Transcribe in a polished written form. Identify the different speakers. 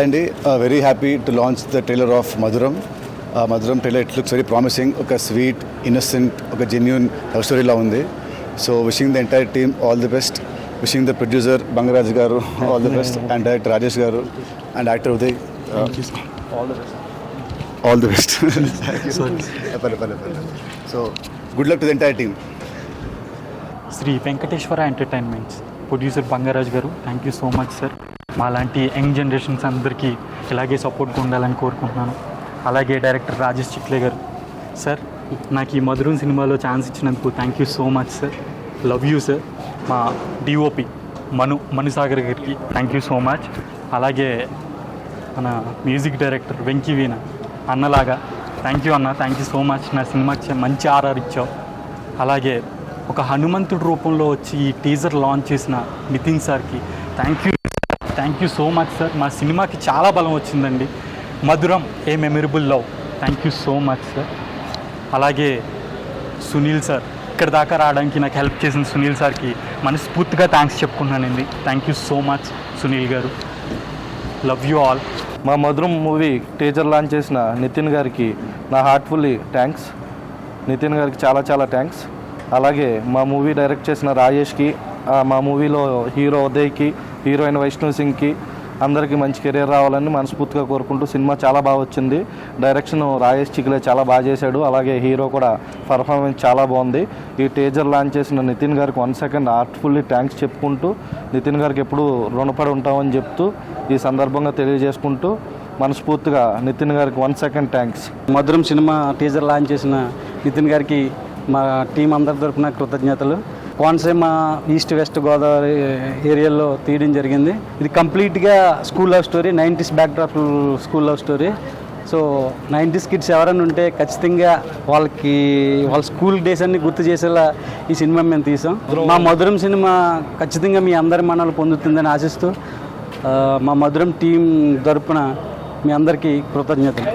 Speaker 1: అండి. Very happy to launch the trailer of Madhuram. Madhuram trailer it looks very promising. ఒక sweet, innocent, ఒక genuine love స్టోరీలా ఉంది. So wishing the entire team all the best. Wishing the producer Bangaraj గారు all the best, and director Rajesh గారు, and actor Uday all the best. So good luck to the entire team.
Speaker 2: Sri Venkateswara entertainments producer Bangaraj గారు, thank you so much sir. మాలాంటి young generations అందరికీ ఇలాగే సపోర్ట్గా ఉండాలని కోరుకుంటున్నాను. అలాగే డైరెక్టర్ రాజేష్ చిక్లే గారు, సార్ నాకు ఈ మధురం సినిమాలో ఛాన్స్ ఇచ్చినందుకు thank you so much sir. Love you sir. మా డిఓపి మనుసాగర్ గారికి థ్యాంక్ యూ సో మచ్. అలాగే మన మ్యూజిక్ డైరెక్టర్ వెంకీ వీణ అన్నలాగా థ్యాంక్ యూ అన్న, థ్యాంక్ యూ సో మచ్. నా సినిమాకి మంచి ఆర్ఆర్ ఇచ్చావు. అలాగే ఒక హనుమంతుడి రూపంలో వచ్చి ఈ టీజర్ లాంచ్ చేసిన నితిన్ సార్కి thank you so much sir. మా సినిమాకి చాలా బలం వచ్చిందండి. మధురం ఏ memorable love, thank you so much sir. అలాగే సునీల్ సార్, ఇక్కడ దాకా రావడానికి నాకు హెల్ప్ చేసిన సునీల్ సార్కి మనస్ఫూర్తిగా థ్యాంక్స్ చెప్పుకున్నానండి. Thank you so much Sunil గారు. Love you all.
Speaker 3: మా మధురం మూవీ టీజర్ లాంచ్ చేసిన నితిన్ గారికి నా హార్ట్ఫుల్లీ థ్యాంక్స్. నితిన్ గారికి చాలా చాలా థ్యాంక్స్. అలాగే మా మూవీ డైరెక్ట్ చేసిన రాజేష్కి, మా మూవీలో హీరో ఉదయ్కి, హీరోయిన్ వైష్ణవ్ సింగ్కి అందరికీ మంచి కెరీర్ రావాలని మనస్ఫూర్తిగా కోరుకుంటూ సినిమా చాలా బాగా వచ్చింది. డైరెక్షన్ రాజేష్ చిక్లే చాలా బాగా చేశాడు. అలాగే హీరో కూడా పర్ఫార్మెన్స్ చాలా బాగుంది. ఈ టీజర్ లాంచ్ చేసిన నితిన్ గారికి 1 సెకండ్ హార్ట్ఫుల్లీ థ్యాంక్స్ చెప్పుకుంటూ, నితిన్ గారికి ఎప్పుడూ రుణపడి ఉంటామని చెప్తూ ఈ సందర్భంగా తెలియజేసుకుంటూ మనస్ఫూర్తిగా నితిన్ గారికి 1 సెకండ్ థ్యాంక్స్.
Speaker 4: మధురం సినిమా టీజర్ లాంచ్ చేసిన నితిన్ గారికి మా టీం అందరి తరఫున కృతజ్ఞతలు. కోనసీమ ఈస్ట్ వెస్ట్ గోదావరి ఏరియాలో తీయడం జరిగింది. ఇది కంప్లీట్గా school love story, 90s backdrop school love story. So 90s kids ఎవరైనా ఉంటే ఖచ్చితంగా వాళ్ళ స్కూల్ డేస్ అన్ని గుర్తు చేసేలా ఈ సినిమా మేము తీసాం. మా మధురం సినిమా ఖచ్చితంగా మీ అందరి మన్నలు పొందుతుందని ఆశిస్తూ మా మధురం టీం తరఫున మీ అందరికీ కృతజ్ఞతలు.